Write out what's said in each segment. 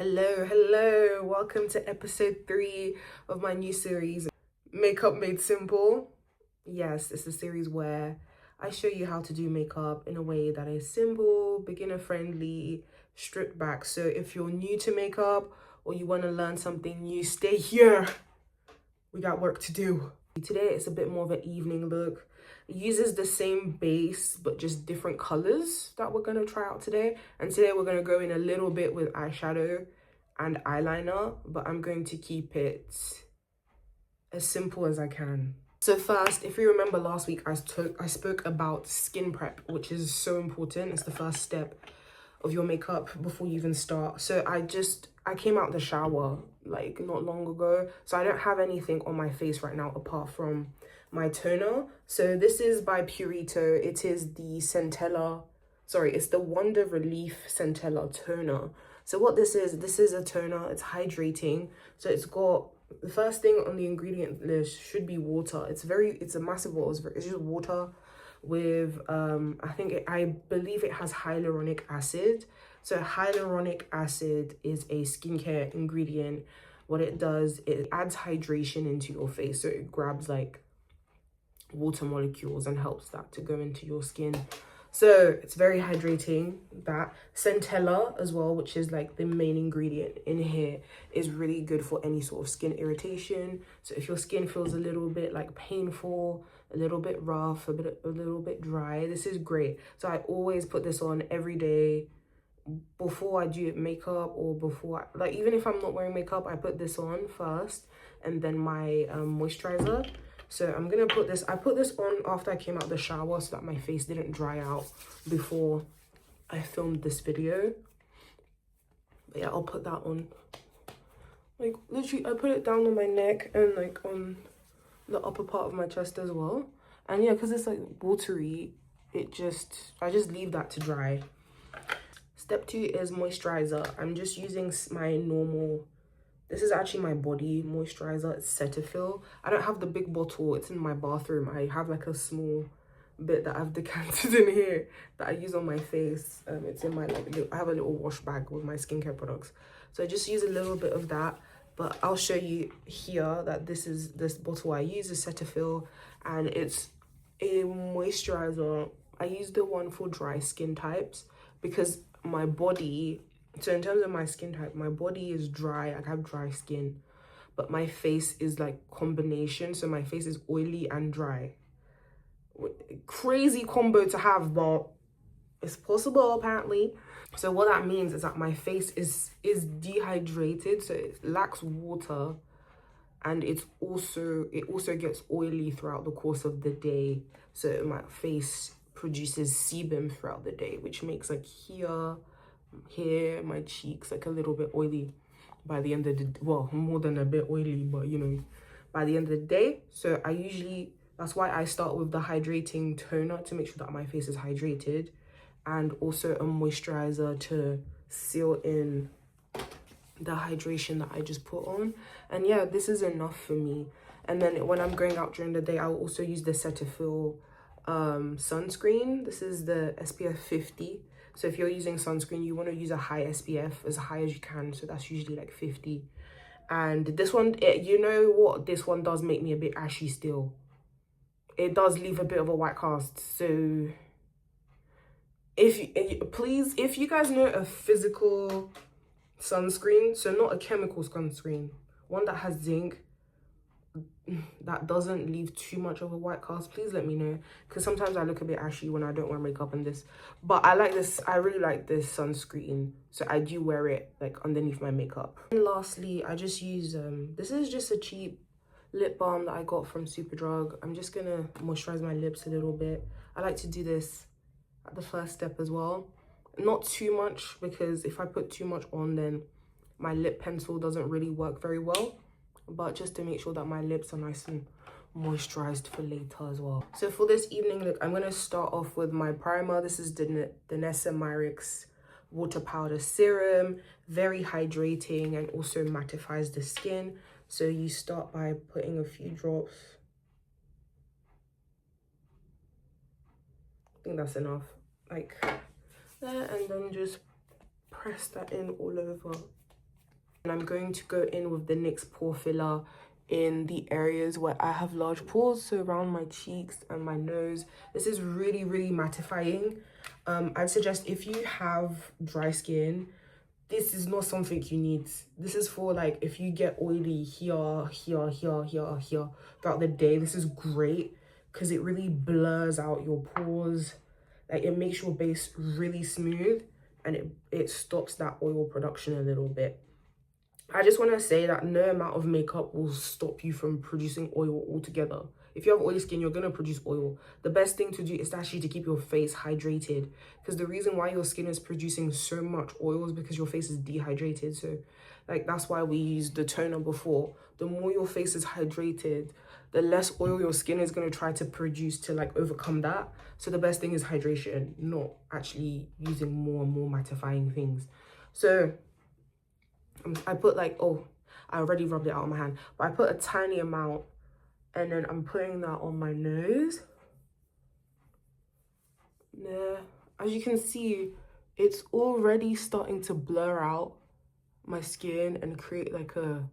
Hello, welcome to episode 3 of my new series, Makeup Made Simple. Yes, it's a series where I show you how to do makeup in a way that is simple, beginner friendly, stripped back. So if you're new to makeup or you want to learn something new, stay here. We got work to do. Today it's a bit more of an evening look. It uses the same base but just different colors that we're going to try out today. And today we're going to go in a little bit with eyeshadow and eyeliner, but I'm going to keep it as simple as I can. So first, if you remember last week, I spoke about skin prep, which is so important. It's the first step of your makeup before you even start. So I came out the shower like not long ago, so I don't have anything on my face right now apart from my toner. So this is by Purito. It is the it's the Wonder Relief Centella toner. So what this is a toner. It's hydrating. So it's got, the first thing on the ingredient list should be water. It's a massive bottle. It's just water with I believe it has hyaluronic acid. So hyaluronic acid is a skincare ingredient. What it does, it adds hydration into your face. So it grabs like water molecules and helps that to go into your skin. So it's very hydrating. That centella as well, which is like the main ingredient in here, is really good for any sort of skin irritation. So if your skin feels a little bit like painful, a little bit rough, a little bit dry, this is great. So I always put this on every day before I do makeup, or before, like, even if I'm not wearing makeup, I put this on first and then my moisturizer. So I'm gonna put this, I put this on after I came out the shower so that my face didn't dry out before I filmed this video. But yeah, I'll put that on, like, literally I put it down on my neck and like on the upper part of my chest as well. And yeah, because it's like watery, I just leave that to dry. Step 2 is moisturizer. I'm just using my normal, this is actually my body moisturizer. It's Cetaphil. I don't have the big bottle. It's in my bathroom. I have like a small bit that I've decanted in here that I use on my face. It's in my, like, I have a little wash bag with my skincare products. So I just use a little bit of that. But I'll show you here that this bottle I use is Cetaphil, and it's a moisturizer. I use the one for dry skin types because my body, so in terms of my skin type, my body is dry. I have dry skin, but my face is like combination. So my face is oily and dry. Crazy combo to have, but it's possible apparently. So what that means is that my face is dehydrated, so it lacks water, and it also gets oily throughout the course of the day. So my face produces sebum throughout the day, which makes like here, my cheeks like a little bit oily by the end of the, well, more than a bit oily, but you know, by the end of the day. So that's why I start with the hydrating toner to make sure that my face is hydrated, and also a moisturizer to seal in the hydration that I just put on. And yeah, this is enough for me. And then when I'm going out during the day, I'll also use the Cetaphil sunscreen. This is the SPF 50. So if you're using sunscreen, you want to use a high SPF, as high as you can. So that's usually like 50. And this one, you know what, this one does make me a bit ashy still. It does leave a bit of a white cast. So if you guys know a physical sunscreen, so not a chemical sunscreen, one that has zinc, that doesn't leave too much of a white cast, please let me know, because sometimes I look a bit ashy when I don't wear makeup in this. But I really like this sunscreen, so I do wear it like underneath my makeup. And lastly, I just use this is just a cheap lip balm that I got from Superdrug. I'm just gonna moisturize my lips a little bit. I like to do this at the first step as well, not too much, because if I put too much on, then my lip pencil doesn't really work very well. But just to make sure that my lips are nice and moisturized for later as well. So for this evening look, I'm going to start off with my primer. This is Danessa Myricks Water Powder Serum. Very hydrating and also mattifies the skin. So you start by putting a few drops. I think that's enough. Like there, and then just press that in all over And I'm going to go in with the NYX pore filler in the areas where I have large pores, so around my cheeks and my nose. This is really, really mattifying. I'd suggest if you have dry skin, this is not something you need. This is for like if you get oily here throughout the day. This is great because it really blurs out your pores. Like it makes your base really smooth and it stops that oil production a little bit. I just want to say that no amount of makeup will stop you from producing oil altogether. If you have oily skin, you're going to produce oil. The best thing to do is actually to keep your face hydrated, because the reason why your skin is producing so much oil is because your face is dehydrated. So like that's why we used the toner before. The more your face is hydrated, the less oil your skin is going to try to produce to like overcome that. So the best thing is hydration, not actually using more and more mattifying things. So I put like, oh, I already rubbed it out on my hand, but I put a tiny amount and then I'm putting that on my nose. Yeah, as you can see, it's already starting to blur out my skin and create like a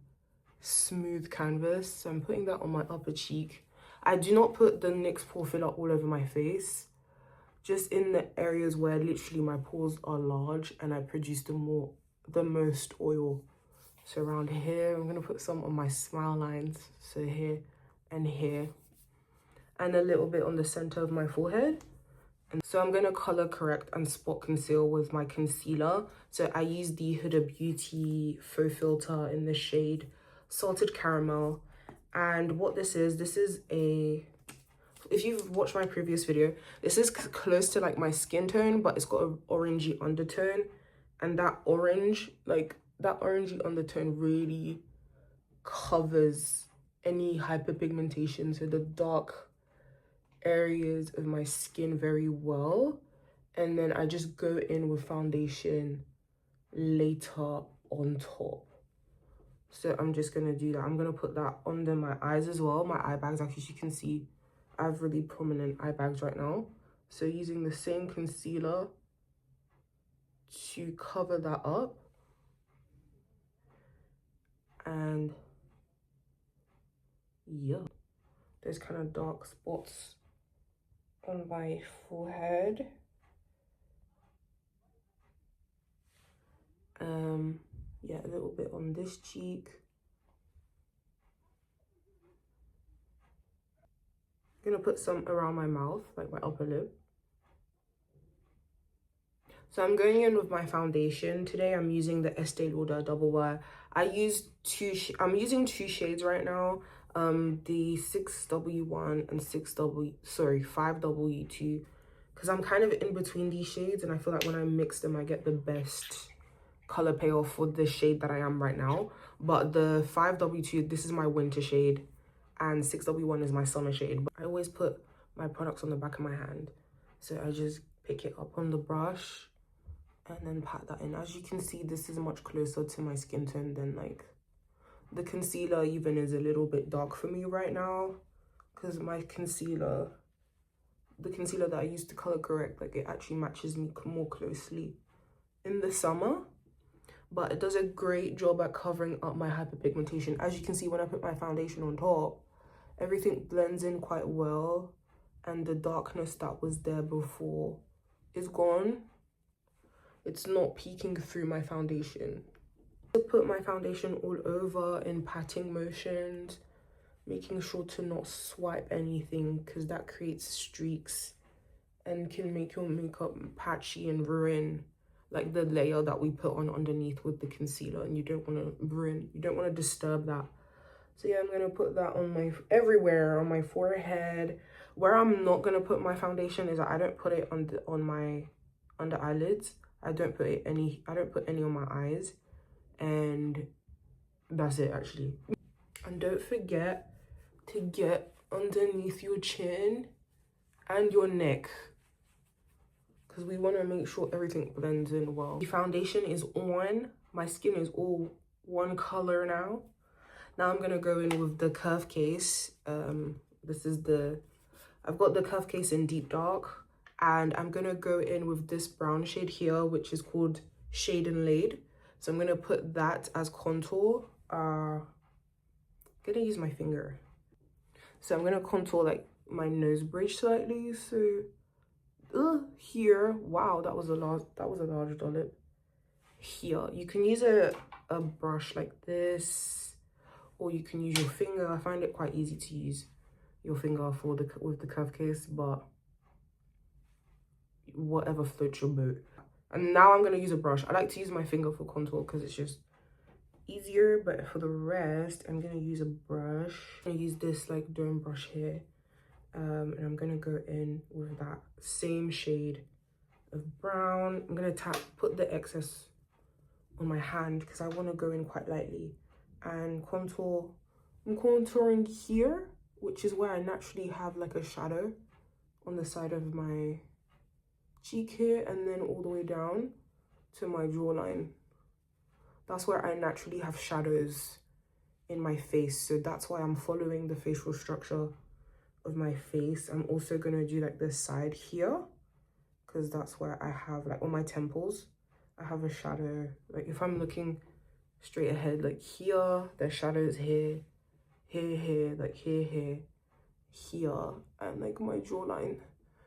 smooth canvas. So I'm putting that on my upper cheek. I do not put the NYX pore filler all over my face, just in the areas where literally my pores are large and I produce the most oil. So around here, I'm gonna put some on my smile lines, so here and here, and a little bit on the center of my forehead. And so I'm gonna color correct and spot conceal with my concealer. So I use the Huda Beauty faux filter in the shade Salted Caramel. And what this is a, if you've watched my previous video, this is close to like my skin tone, but it's got an orangey undertone. And that orangey undertone really covers any hyperpigmentation, so the dark areas of my skin very well. And then I just go in with foundation later on top. So I'm just gonna do that. I'm gonna put that under my eyes as well, my eye bags. Like, as you can see, I have really prominent eye bags right now. So using the same concealer to cover that up. And yeah, there's kind of dark spots on my forehead. Yeah, a little bit on this cheek. I'm gonna put some around my mouth, like my upper lip. So I'm going in with my foundation. Today I'm using the Estee Lauder Double Wear. I'm using two shades right now. The 6W1 and 5W2, because I'm kind of in between these shades and I feel like when I mix them I get the best color payoff for the shade that I am right now. But the 5W2, this is my winter shade, and 6W1 is my summer shade. But I always put my products on the back of my hand, so I just pick it up on the brush and then pat that in. As you can see, this is much closer to my skin tone than like the concealer even is a little bit dark for me right now, because my concealer, the concealer that I used to color correct, like it actually matches me more closely in the summer. But it does a great job at covering up my hyperpigmentation. As you can see, when I put my foundation on top, everything blends in quite well, and the darkness that was there before is gone. It's not peeking through my foundation. I put my foundation all over in patting motions, making sure to not swipe anything, because that creates streaks and can make your makeup patchy and ruin like the layer that we put on underneath with the concealer, and you don't want to disturb that. So yeah, I'm gonna put that on my everywhere, on my forehead. Where I'm not gonna put my foundation is that I don't put it on my under eyelids. I don't put any on my eyes, and that's it actually. And don't forget to get underneath your chin and your neck, because we want to make sure everything blends in well. The foundation is on. My skin is all one color now. Now I'm going to go in with the Curve Case. I've got the Curve Case in Deep Dark. And I'm going to go in with this brown shade here, which is called Shade and Laid. So I'm going to put that as contour. I'm going to use my finger. So I'm going to contour like my nose bridge slightly. So here, wow, that was a large dollop. Here, you can use a brush like this, or you can use your finger. I find it quite easy to use your finger for with the curve case, but whatever floats your boat. And now I'm going to use a brush. I like to use my finger for contour because it's just easier, but for the rest I'm going to use a brush. I use this like dome brush here, and I'm going to go in with that same shade of brown. I'm going to put the excess on my hand because I want to go in quite lightly and contour. I'm contouring here, which is where I naturally have like a shadow on the side of my cheek here, and then all the way down to my jawline. That's where I naturally have shadows in my face, so that's why I'm following the facial structure of my face. I'm also going to do like this side here because that's where I have like on my temples I have a shadow. Like if I'm looking straight ahead, like here, there's shadows here, here, like here, and like my jawline.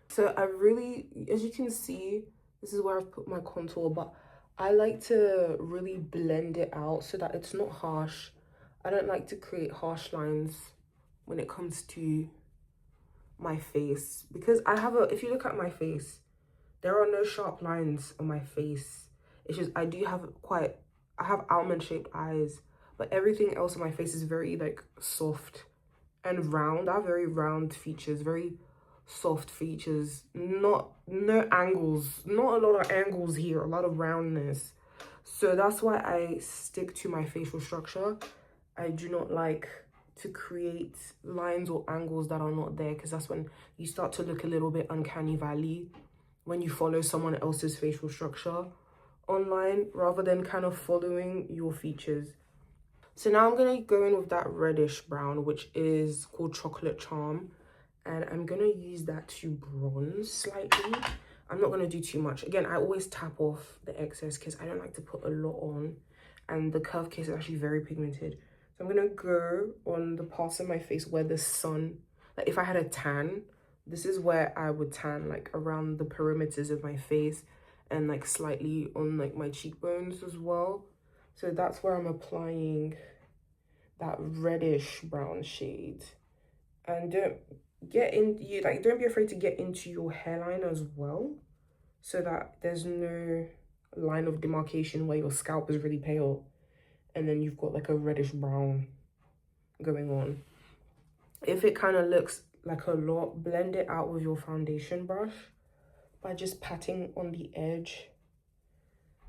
So I really, as you can see, this is where I've put my contour, but I like to really blend it out so that it's not harsh. I don't like to create harsh lines when it comes to my face, because I have if you look at my face, there are no sharp lines on my face. It's just I have almond shaped eyes, but everything else on my face is very like soft and round. I have very round features, very soft features, no angles, not a lot of angles here, a lot of roundness. So that's why I stick to my facial structure. I do not like to create lines or angles that are not there, because that's when you start to look a little bit uncanny valley when you follow someone else's facial structure online rather than kind of following your features. So now I'm going to go in with that reddish brown, which is called Chocolate Charm, and I'm going to use that to bronze slightly. I'm not going to do too much. Again, I always tap off the excess because I don't like to put a lot on, and the curve case is actually very pigmented. So I'm going to go on the parts of my face where the sun, like if I had a tan, this is where I would tan, like around the perimeters of my face and like slightly on like my cheekbones as well. So that's where I'm applying that reddish brown shade. And don't be afraid to get into your hairline as well, so that there's no line of demarcation where your scalp is really pale and then you've got like a reddish brown going on. If it kind of looks like a lot, blend it out with your foundation brush by just patting on the edge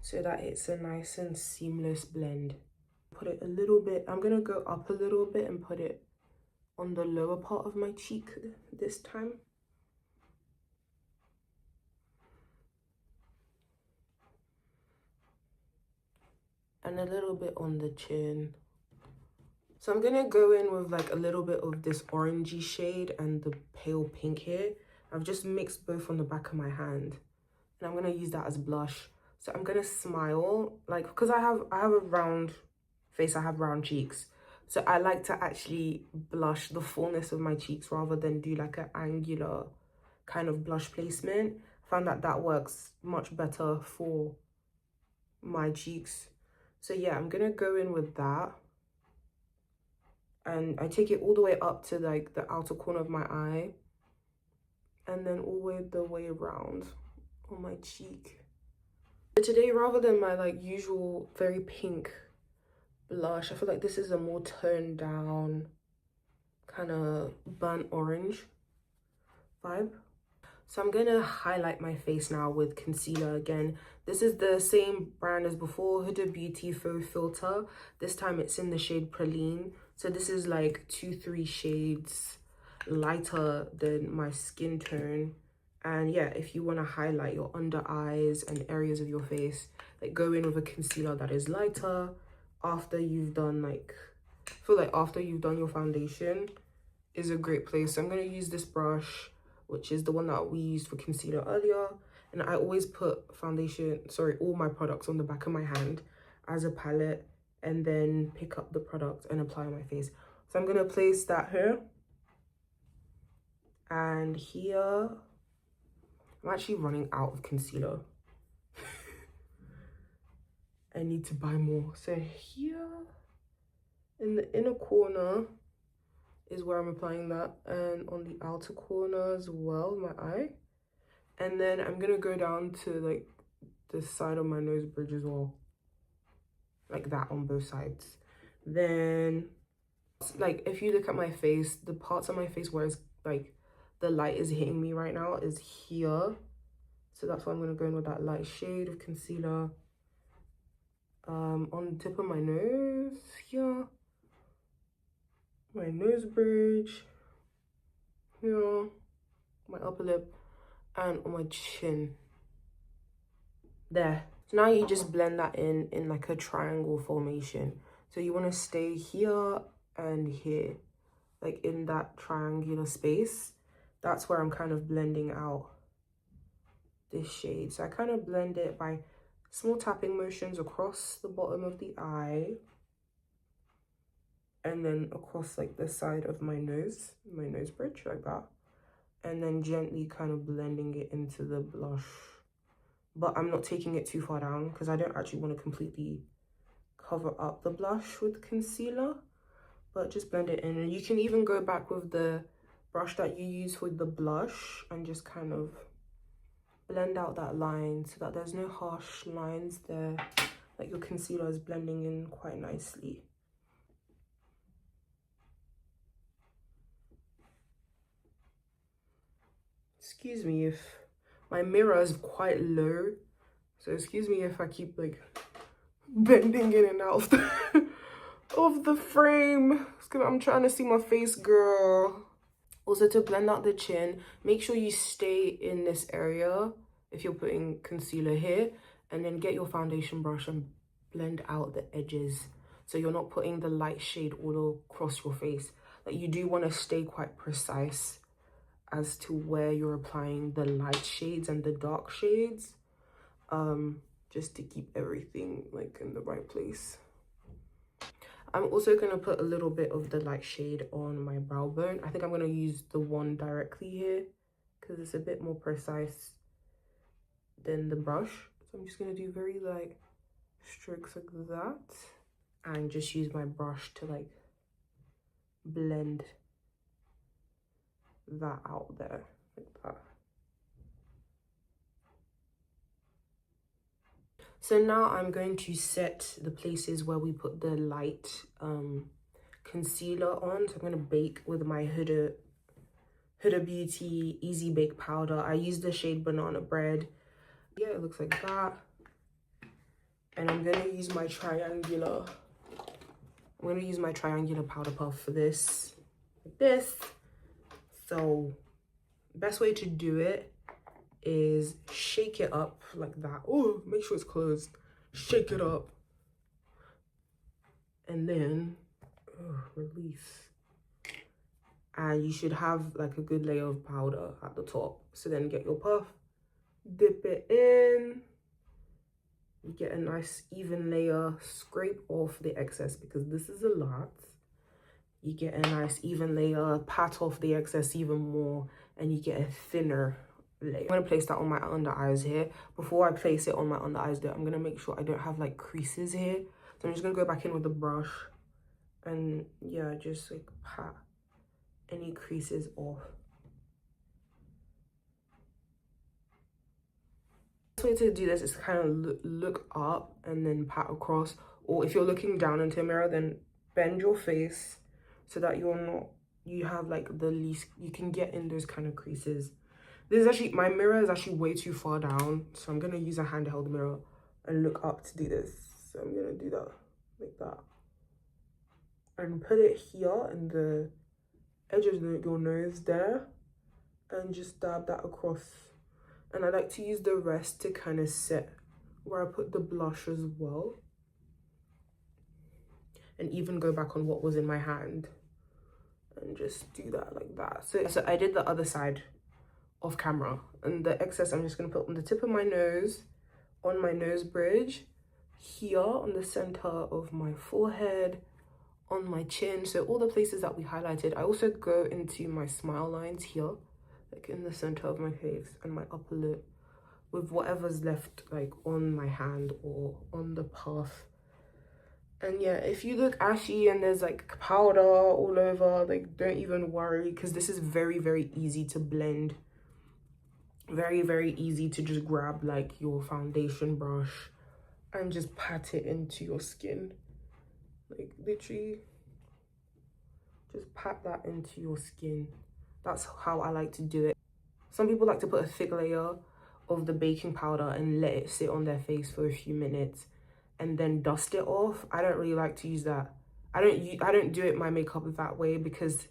so that it's a nice and seamless blend. Put it a little bit, I'm gonna go up a little bit and put it on the lower part of my cheek this time. And a little bit on the chin. So I'm gonna go in with like a little bit of this orangey shade and the pale pink here. I've just mixed both on the back of my hand, and I'm gonna use that as blush. So I'm gonna smile, like, because I have a round face, I have round cheeks. So I like to actually blush the fullness of my cheeks rather than do like an angular kind of blush placement. I found that works much better for my cheeks. So yeah, I'm gonna go in with that. And I take it all the way up to like the outer corner of my eye, and then all the way around on my cheek. But today, rather than my like usual very pink blush, I feel like this is a more toned down kind of burnt orange vibe. So I'm gonna highlight my face now with concealer again. This is the same brand as before, Huda Beauty Faux Filter. This time it's in the shade Praline. So this is like 2-3 shades lighter than my skin tone. And yeah, if you want to highlight your under eyes and areas of your face, like go in with a concealer that is lighter after you've done like, I feel like after you've done your foundation is a great place. So I'm going to use this brush, which is the one that we used for concealer earlier. And I always put all my products on the back of my hand. as a palette and then pick up the product and apply on my face. So I'm gonna place that here and here. I'm actually running out of concealer. I need to buy more. So here in the inner corner is where I'm applying that, and on the outer corner as well, my eye. And then I'm gonna go down to like the side of my nose bridge as well, like that on both sides. Then like if you look at my face, the parts of my face where it's like the light is hitting me right now is here. So that's why I'm gonna go in with that light shade of concealer on the tip of my nose here, my nose bridge here, my upper lip, and on my chin there. So now you just blend that in like a triangle formation. So you want to stay here and here, like in that triangular space. That's where I'm kind of blending out this shade. So I kind of blend it by small tapping motions across the bottom of the eye and then across like the side of my nose bridge, like that. And then gently kind of blending it into the blush. But I'm not taking it too far down because I don't actually want to completely cover up the blush with concealer, but just blend it in. And you can even go back with the brush that you use for the blush and just kind of blend out that line so that there's no harsh lines there, like your concealer is blending in quite nicely. Excuse me if my mirror is quite low, so excuse me if I keep like bending in and out of the, of the frame. I'm trying to see my face, girl. Also, to blend out the chin, make sure you stay in this area if you're putting concealer here, and then get your foundation brush and blend out the edges so you're not putting the light shade all across your face. Like, you do want to stay quite precise as to where you're applying the light shades and the dark shades, just to keep everything like in the right place. I'm also going to put a little bit of the light shade on my brow bone. I think I'm going to use the one directly here because it's a bit more precise than the brush. So I'm just going to do very light strokes like that and just use my brush to like blend that out there like that. So now I'm going to set the places where we put the light concealer on. So I'm going to bake with my Huda Beauty Easy Bake Powder. I use the shade Banana Bread. Yeah, it looks like that. And I'm going to use my triangular powder puff for this, like this. So best way to do it is shake it up like that. Oh, make sure it's closed. Shake it up. And then release. And you should have like a good layer of powder at the top. So then get your puff, dip it in. You get a nice even layer, scrape off the excess because this is a lot. You get a nice even layer, pat off the excess even more, and you get a thinner layer. I'm going to place that on my under eyes here. Before I place it on my under eyes though, I'm going to make sure I don't have like creases here. So I'm just going to go back in with the brush and yeah, just like pat any creases off. The way to do this is to kind of look up and then pat across, or if you're looking down into a mirror, then bend your face so that you have like the least, you can get in those kind of creases. This is actually, my mirror is actually way too far down, so I'm gonna use a handheld mirror and look up to do this. So I'm gonna do that like that and put it here in the edge of your nose there and just dab that across. And I like to use the rest to kind of set where I put the blush as well, and even go back on what was in my hand and just do that like that. So I did the other side off camera, and the excess I'm just going to put on the tip of my nose, on my nose bridge, here on the center of my forehead, on my chin, so all the places that we highlighted. I also go into my smile lines here, like in the center of my face and my upper lip, with whatever's left like on my hand or on the path. And yeah, if you look ashy and there's like powder all over, like don't even worry, because this is very, very easy to blend. Very, very easy to just grab like your foundation brush and just pat it into your skin. Like literally just pat that into your skin. That's how I like to do it. Some people like to put a thick layer of the baking powder and let it sit on their face for a few minutes and then dust it off. I don't really like to use that. I don't do it my makeup that way, because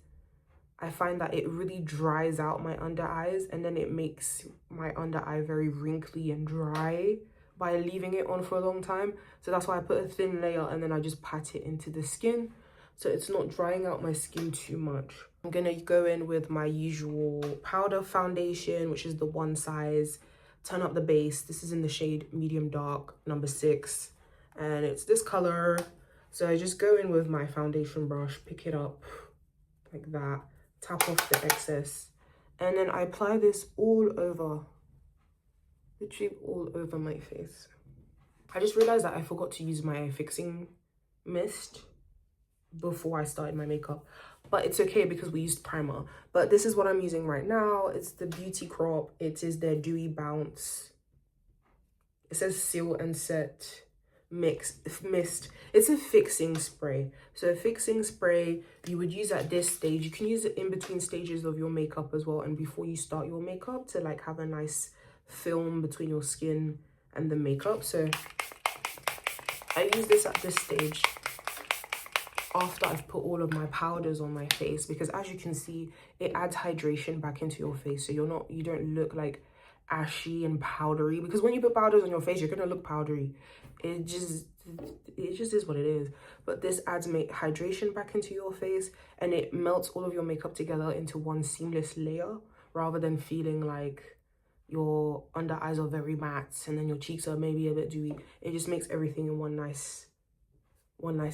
I find that it really dries out my under eyes, and then it makes my under eye very wrinkly and dry by leaving it on for a long time. So that's why I put a thin layer and then I just pat it into the skin, so it's not drying out my skin too much. I'm gonna go in with my usual powder foundation, which is the one size. Turn up the base. This is in the shade medium dark, number 6, and it's this color. So I just go in with my foundation brush, pick it up like that, tap off the excess, and then I apply this all over, literally all over my face. I just realized that I forgot to use my fixing mist before I started my makeup, but it's okay because we used primer. But this is what I'm using right now. It's the Beauty Crop. It is their Dewy Bounce. It says Seal and Set Mist. It's a fixing spray. So a fixing spray you would use at this stage. You can use it in between stages of your makeup as well, and before you start your makeup, to like have a nice film between your skin and the makeup. So I use this at this stage after I've put all of my powders on my face, because as you can see, it adds hydration back into your face, so you don't look like ashy and powdery, because when you put powders on your face, you're gonna look powdery. It just is what it is. But this adds hydration back into your face, and it melts all of your makeup together into one seamless layer, rather than feeling like your under eyes are very matte and then your cheeks are maybe a bit dewy. It just makes everything in one nice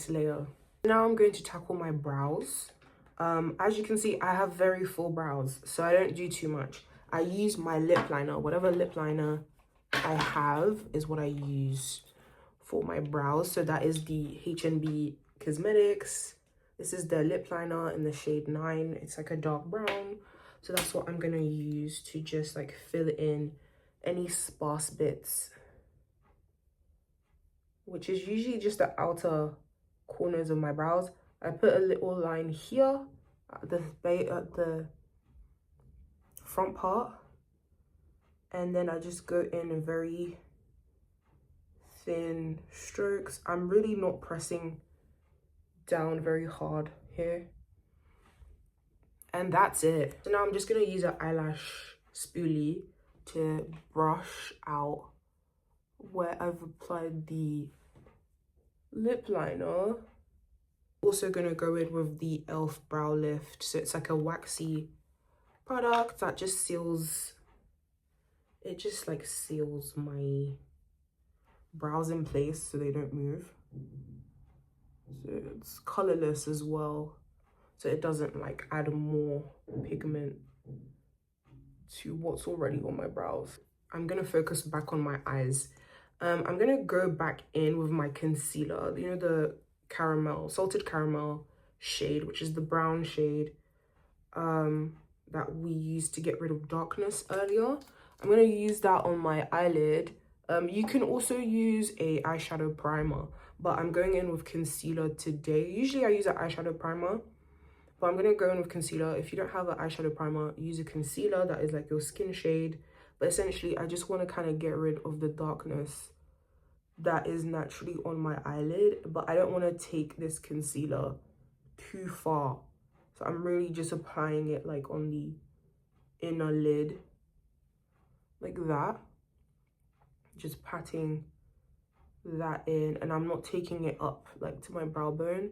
layer. Now I'm going to tackle my brows. As you can see, I have very full brows, so I don't do too much. I use my lip liner. Whatever lip liner I have is what I use for my brows. So that is the H&B Cosmetics. This is the lip liner in the shade 9. It's like a dark brown. So that's what I'm gonna use to just like fill in any sparse bits, which is usually just the outer corners of my brows. I put a little line here at the front part, and then I just go in very thin strokes. I'm really not pressing down very hard here, and that's it. So now I'm just gonna use an eyelash spoolie to brush out where I've applied the lip liner. Also gonna go in with the e.l.f. brow lift. So it's like a waxy product that just seals, it just like seals my brows in place so they don't move. So it's colorless as well, so it doesn't like add more pigment to what's already on my brows. I'm gonna focus back on my eyes. I'm gonna go back in with my concealer, you know, the salted caramel shade, which is the brown shade that we used to get rid of darkness earlier. I'm gonna use that on my eyelid. You can also use a eyeshadow primer, but I'm going in with concealer today. Usually I use an eyeshadow primer, but I'm gonna go in with concealer. If you don't have an eyeshadow primer, use a concealer that is like your skin shade. But essentially, I just want to kind of get rid of the darkness that is naturally on my eyelid, but I don't want to take this concealer too far. So I'm really just applying it like on the inner lid, like that. Just patting that in, and I'm not taking it up like to my brow bone.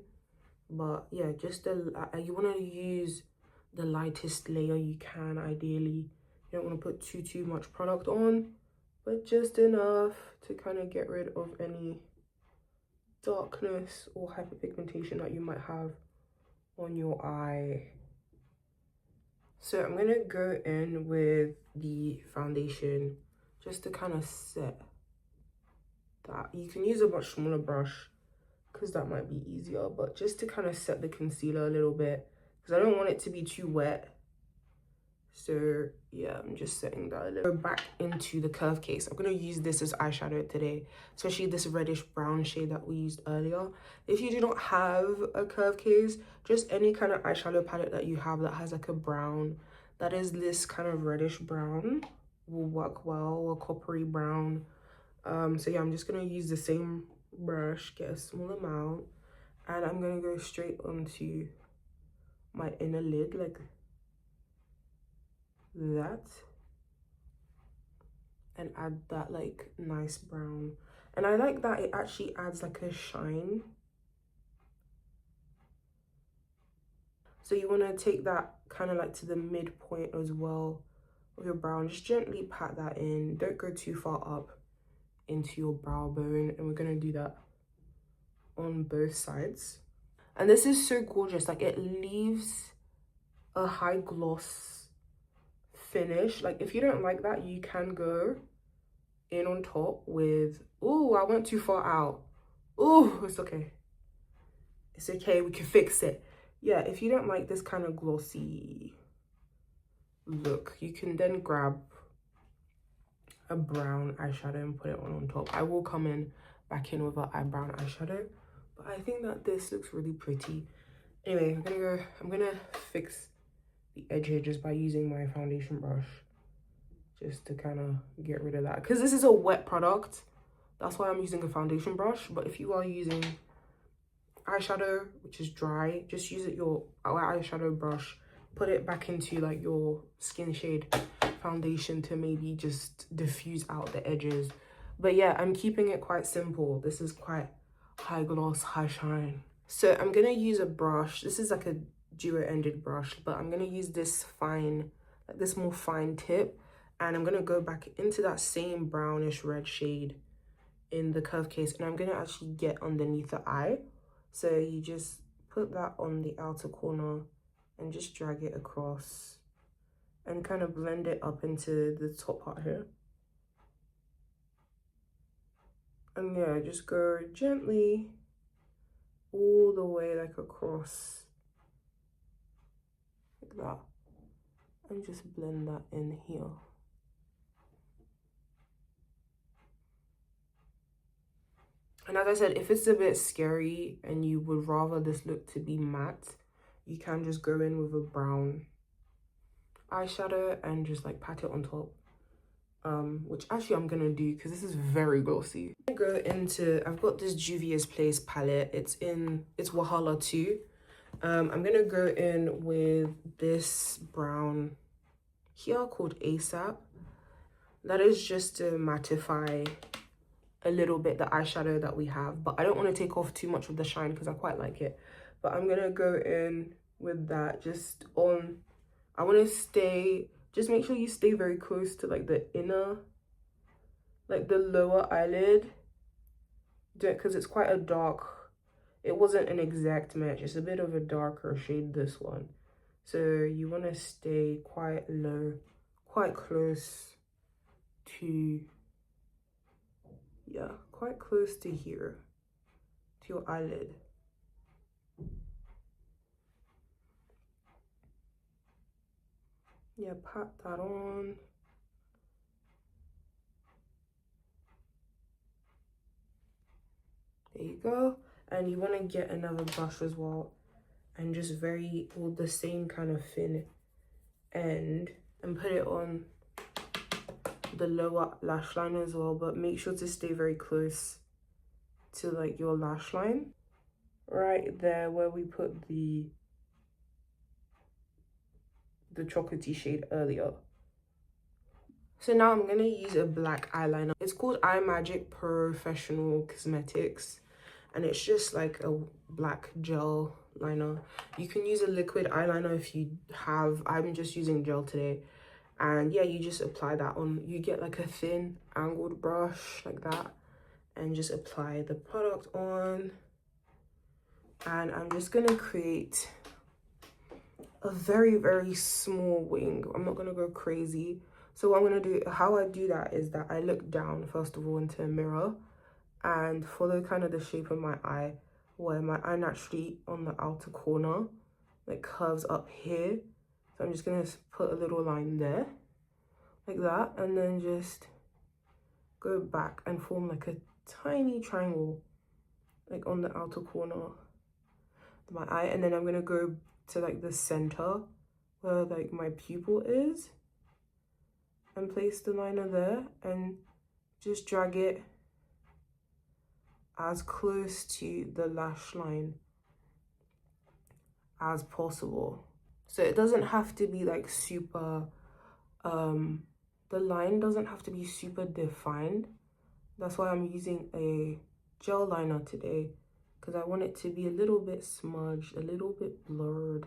But yeah, just you want to use the lightest layer you can, ideally. You don't want to put too much product on, but just enough to kind of get rid of any darkness or hyperpigmentation that you might have on your eye. So I'm gonna go in with the foundation just to kind of set that. You can use a much smaller brush because that might be easier, but just to kind of set the concealer a little bit because I don't want it to be too wet. So yeah, I'm just setting that a little. Go back into the curve case. I'm gonna use this as eyeshadow today, especially this reddish brown shade that we used earlier. If you do not have a curve case, just any kind of eyeshadow palette that you have that has like a brown that is this kind of reddish brown will work well, or coppery brown. So yeah, I'm just gonna use the same brush, get a small amount, and I'm gonna go straight onto my inner lid like that, and add that like nice brown. And I like that it actually adds like a shine. So you want to take that kind of like to the midpoint as well of your brow, just gently pat that in. Don't go too far up into your brow bone, and we're going to do that on both sides. And this is so gorgeous, like it leaves a high gloss finish. Like if you don't like that, you can go in on top with, oh, I went too far out. Oh, it's okay, it's okay, we can fix it. Yeah, if you don't like this kind of glossy look, you can then grab a brown eyeshadow and put it on top. I will come in back in with a brown eyeshadow, but I think that this looks really pretty. Anyway, I'm gonna fix the edge here just by using my foundation brush, just to kind of get rid of that, because this is a wet product. That's why I'm using a foundation brush. But if you are using eyeshadow which is dry, just use your eyeshadow brush, put it back into like your skin shade foundation to maybe just diffuse out the edges. But yeah, I'm keeping it quite simple. This is quite high gloss, high shine. So I'm gonna use a brush. This is like a duo-ended brush, but I'm gonna use this fine, like this more fine tip, and I'm gonna go back into that same brownish red shade in the curve case, and I'm gonna actually get underneath the eye. So you just put that on the outer corner and just drag it across and kind of blend it up into the top part here. And yeah, just go gently all the way like across like that, and just blend that in here. And as I said, if it's a bit scary and you would rather this look to be matte, you can just go in with a brown eyeshadow and just like pat it on top, which actually I'm gonna do because this is very glossy. I'm gonna go into, I've got this Juvia's Place palette. It's Wahala 2. I'm gonna go in with this brown here called ASAP. That is just to mattify a little bit the eyeshadow that we have, but I don't want to take off too much of the shine because I quite like it. But I'm gonna go in with that just on, I want to stay, just make sure you stay very close to like the inner, like the lower eyelid, because it's quite a dark, it wasn't an exact match, it's a bit of a darker shade, this one. So you want to stay quite low, quite close to, yeah, quite close to here, to your eyelid. Yeah, pat that on. There you go. And you want to get another brush as well, and just very, all the same kind of thin end, and put it on the lower lash line as well, but make sure to stay very close to like your lash line, right there where we put the chocolatey shade earlier. So now I'm gonna use a black eyeliner. It's called Eye Magic Professional Cosmetics, and it's just like a black gel liner. You can use a liquid eyeliner if you have. I'm just using gel today. And yeah, you just apply that on. You get like a thin angled brush like that, and just apply the product on. And I'm just gonna create a very small wing. I'm not gonna go crazy. So what I'm gonna do, how I do that is that I look down first of all into a mirror and follow kind of the shape of my eye, where my eye naturally on the outer corner like curves up here. So I'm just gonna put a little line there like that, and then just go back and form like a tiny triangle like on the outer corner of my eye. And then I'm gonna go to like the center where like my pupil is and place the liner there and just drag it as close to the lash line as possible. So it doesn't have to be like super the line doesn't have to be super defined. That's why I'm using a gel liner today, because I want it to be a little bit smudged, a little bit blurred,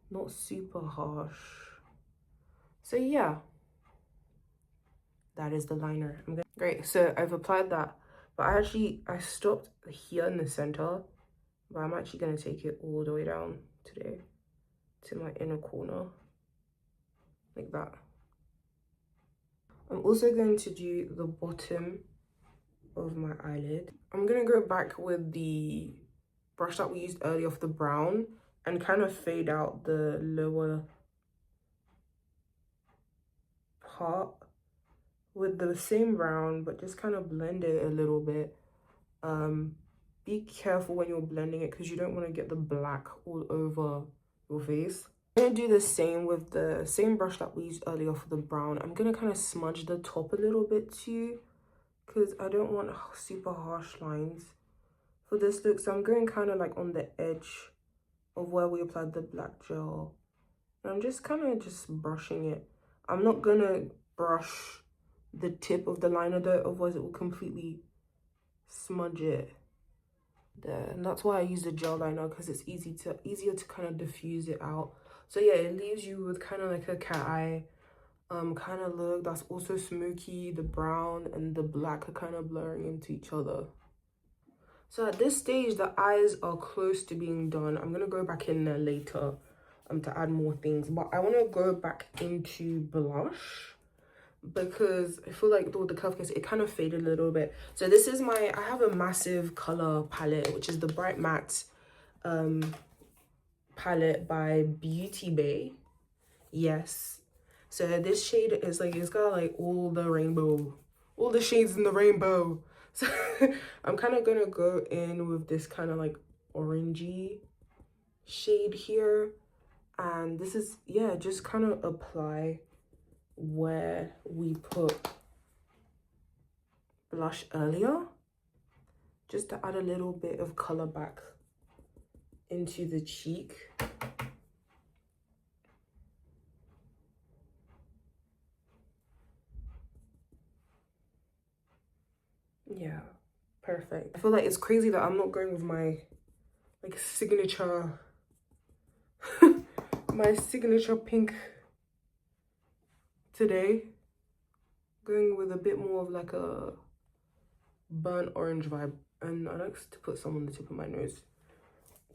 not super harsh. So yeah, that is the liner. Great, so I've applied that, but I stopped here in the center, but I'm actually gonna take it all the way down today to my inner corner like that. I'm also going to do the bottom of my eyelid. I'm gonna go back with the brush that we used earlier of the brown and kind of fade out the lower part with the same brown, but just kind of blend it a little bit. Be careful when you're blending it because you don't want to get the black all over your face. I'm gonna do the same with the same brush that we used earlier for the brown. I'm gonna kind of smudge the top a little bit too, because I don't want super harsh lines for this look. So I'm going kind of like on the edge of where we applied the black gel. And I'm just kind of just brushing it. I'm not gonna brush the tip of the liner though, otherwise it will completely smudge it there. And that's why I use the gel liner, because it's easier to kind of diffuse it out. So yeah, it leaves you with kind of like a cat eye kind of look. That's also smoky. The brown and the black are kind of blurring into each other. So at this stage, the eyes are close to being done. I'm gonna go back in there later to add more things, but I want to go back into blush because I feel like with the curve case it kind of faded a little bit. So this is I have a massive color palette, which is the Bright Matte palette by Beauty Bay. Yes, so this shade is like, it's got like all the shades in the rainbow. So I'm kind of gonna go in with this kind of like orangey shade here, and this is, yeah, just kind of apply where we put blush earlier, just to add a little bit of color back into the cheek. Yeah, perfect. I feel like it's crazy that I'm not going with my like signature my signature pink today. Going with a bit more of like a burnt orange vibe, and I like to put some on the tip of my nose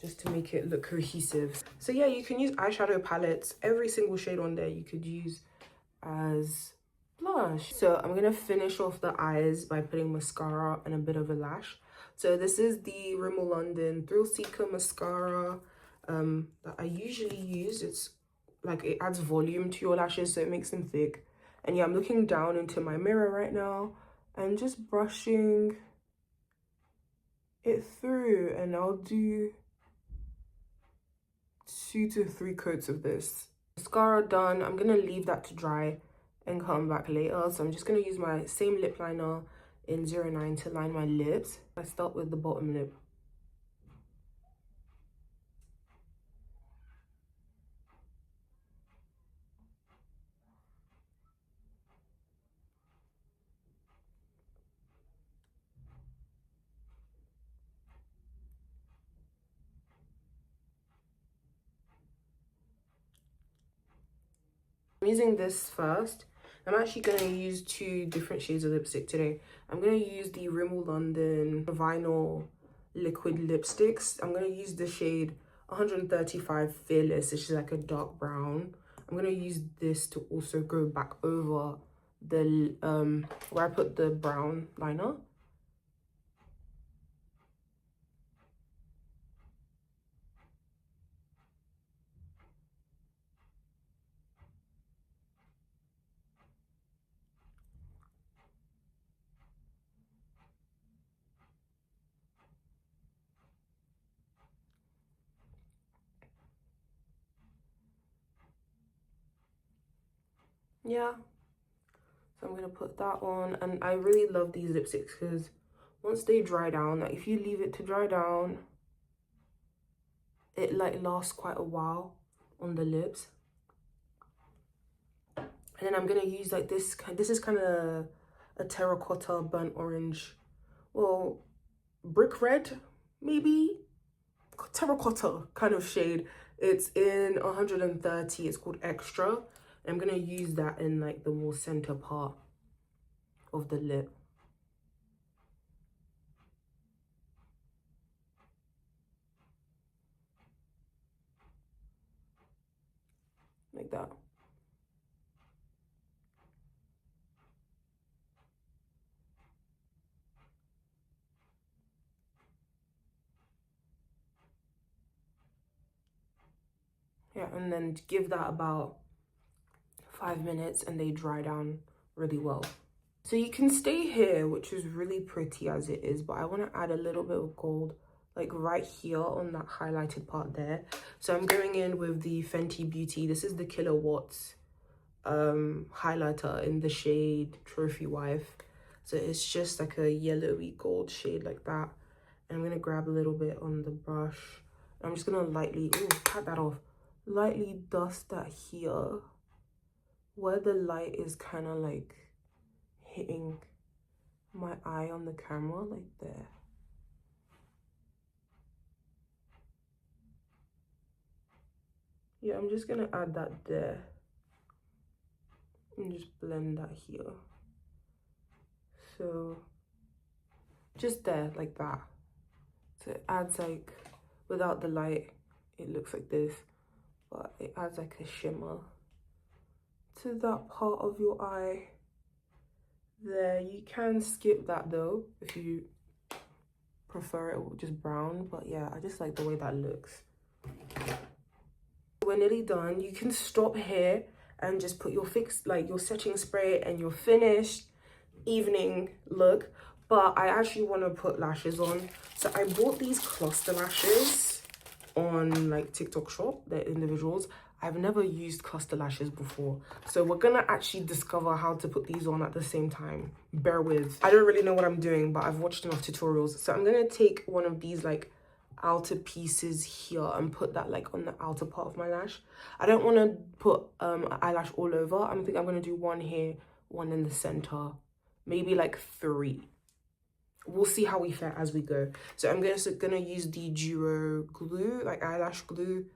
just to make it look cohesive. So yeah, you can use eyeshadow palettes. Every single shade on there you could use as blush. So I'm gonna finish off the eyes by putting mascara and a bit of a lash. So this is the Rimmel London Thrill Seeker mascara that I usually use. It's like, it adds volume to your lashes, so it makes them thick. And yeah, I'm looking down into my mirror right now and just brushing it through, and I'll do 2 to 3 coats of this. Mascara done. I'm gonna leave that to dry and come back later. So I'm just gonna use my same lip liner in 09 to line my lips. I start with the bottom lip. I'm using this first, I'm actually going to use 2 different shades of lipstick today. I'm going to use the Rimmel London Vinyl Liquid Lipsticks. I'm going to use the shade 135 Fearless. It's just like a dark brown. I'm going to use this to also go back over the where I put the brown liner. Yeah, so I'm gonna put that on, and I really love these lipsticks because once they dry down, like if you leave it to dry down, it like lasts quite a while on the lips. And then I'm gonna use like this is kind of a terracotta burnt orange, well, brick red, maybe terracotta kind of shade. It's in 130. It's called Extra. I'm gonna use that in like the more center part of the lip. Like that. Yeah, and then give that about 5 minutes and they dry down really well. So you can stay here, which is really pretty as it is, but I want to add a little bit of gold like right here on that highlighted part there. So I'm going in with the Fenty Beauty. This is the Kilowatts highlighter in the shade Trophy Wife. So it's just like a yellowy gold shade like that. And I'm gonna grab a little bit on the brush. I'm just gonna lightly, pat that off, lightly dust that here where the light is kind of like hitting my eye on the camera, like there. Yeah, I'm just gonna add that there and just blend that here. So just there, like that. So it adds like, without the light, it looks like this, but it adds like a shimmer to that part of your eye there. You can skip that though if you prefer it just brown, but yeah, I just like the way that looks. We're nearly done. You can stop here and just put your your setting spray and your finished evening look. But I actually want to put lashes on, so I bought these cluster lashes on like TikTok shop. They're individuals. I've never used cluster lashes before, so we're gonna actually discover how to put these on at the same time. Bear with. I don't really know what I'm doing, but I've watched enough tutorials. So I'm gonna take one of these like outer pieces here and put that like on the outer part of my lash. I don't want to put eyelash all over. I think I'm gonna do one here, one in the center, maybe like 3. We'll see how we fare as we go. So I'm gonna use the Duro glue, like eyelash glue,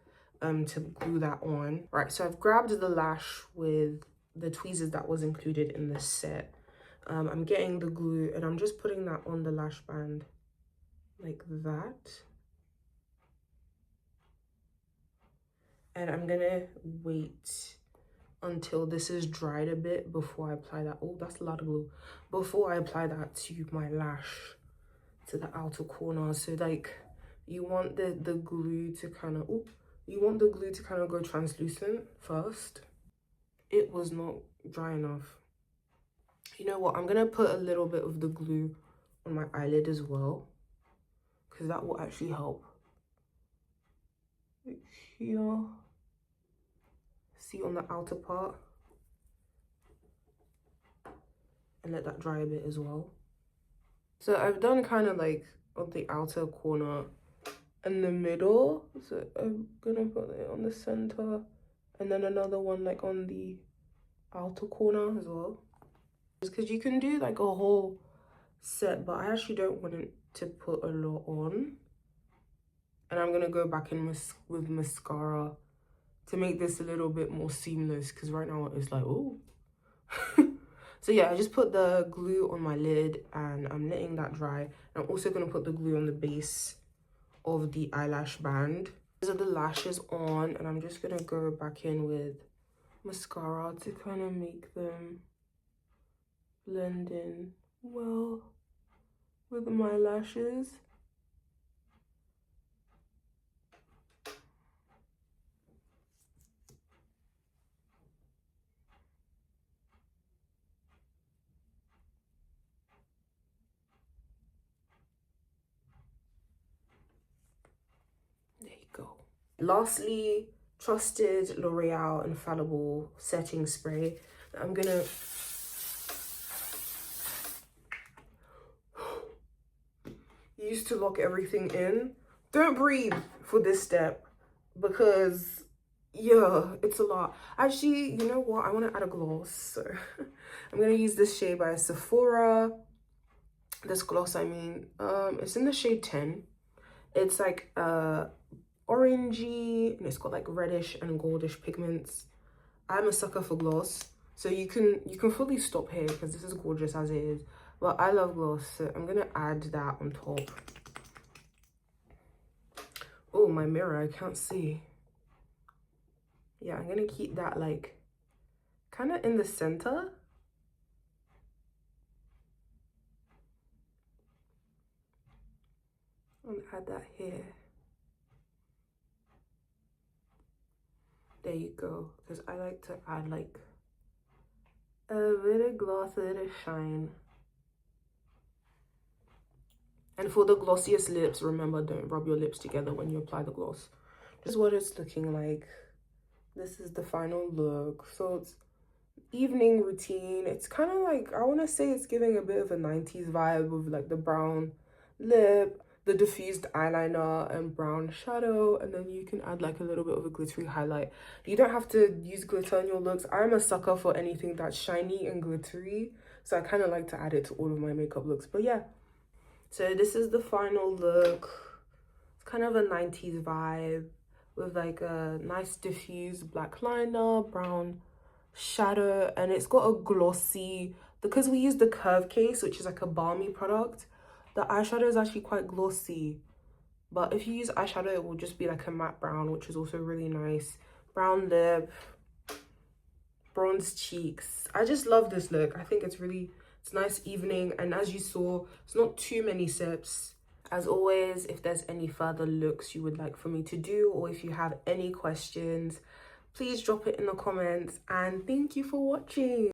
to glue that on. Right, so I've grabbed the lash with the tweezers that was included in the set. I'm getting the glue and I'm just putting that on the lash band like that. And I'm gonna wait until this is dried a bit before I apply that. Oh, that's a lot of glue. Before I apply that to my lash, to the outer corner. So like you want the glue to kind of, you want the glue to kind of go translucent first. It was not dry enough. You know what, I'm gonna put a little bit of the glue on my eyelid as well, because that will actually help. Like here, see on the outer part, and let that dry a bit as well. So I've done kind of like on the outer corner and the middle, so I'm gonna put it on the center and then another one like on the outer corner as well, because you can do like a whole set, but I actually don't want it to put a lot on. And I'm gonna go back in with mascara to make this a little bit more seamless, because right now it's like, oh, So yeah, I just put the glue on my lid and I'm letting that dry. And I'm also going to put the glue on the base of the eyelash band. These are the lashes on, and I'm just going to go back in with mascara to kind of make them blend in well with my lashes. There you go. Lastly, trusted L'Oreal Infallible setting spray. I'm gonna use to lock everything in. Don't breathe for this step because yeah, it's a lot. Actually, you know what? I want to add a gloss, so I'm gonna use this shade by Sephora. This gloss, I mean, it's in the shade 10. It's like orangey, and it's got like reddish and goldish pigments. I'm a sucker for gloss, so you can fully stop here because this is gorgeous as it is. But I love gloss, so I'm gonna add that on top. Oh, my mirror, I can't see. Yeah, I'm gonna keep that like kind of in the center. And add that here. There you go, because I like to add like a bit of gloss, a bit of shine. And for the glossiest lips, remember, don't rub your lips together when you apply the gloss. This is what it's looking like. This is the final look. So it's evening routine. It's kind of like, I want to say it's giving a bit of a 90s vibe with like the brown lip, the diffused eyeliner and brown shadow, and then you can add like a little bit of a glittery highlight. You don't have to use glitter on your looks. I'm a sucker for anything that's shiny and glittery, so I kind of like to add it to all of my makeup looks. But yeah, so this is the final look. It's kind of a 90s vibe with like a nice diffused black liner, brown shadow, and it's got a glossy, because we use the curve case, which is like a balmy product. The eyeshadow is actually quite glossy, but if you use eyeshadow, it will just be like a matte brown, which is also really nice. Brown lip, bronze cheeks. I just love this look. I think it's nice evening, and as you saw, it's not too many steps. As always, if there's any further looks you would like for me to do, or if you have any questions, please drop it in the comments, and thank you for watching.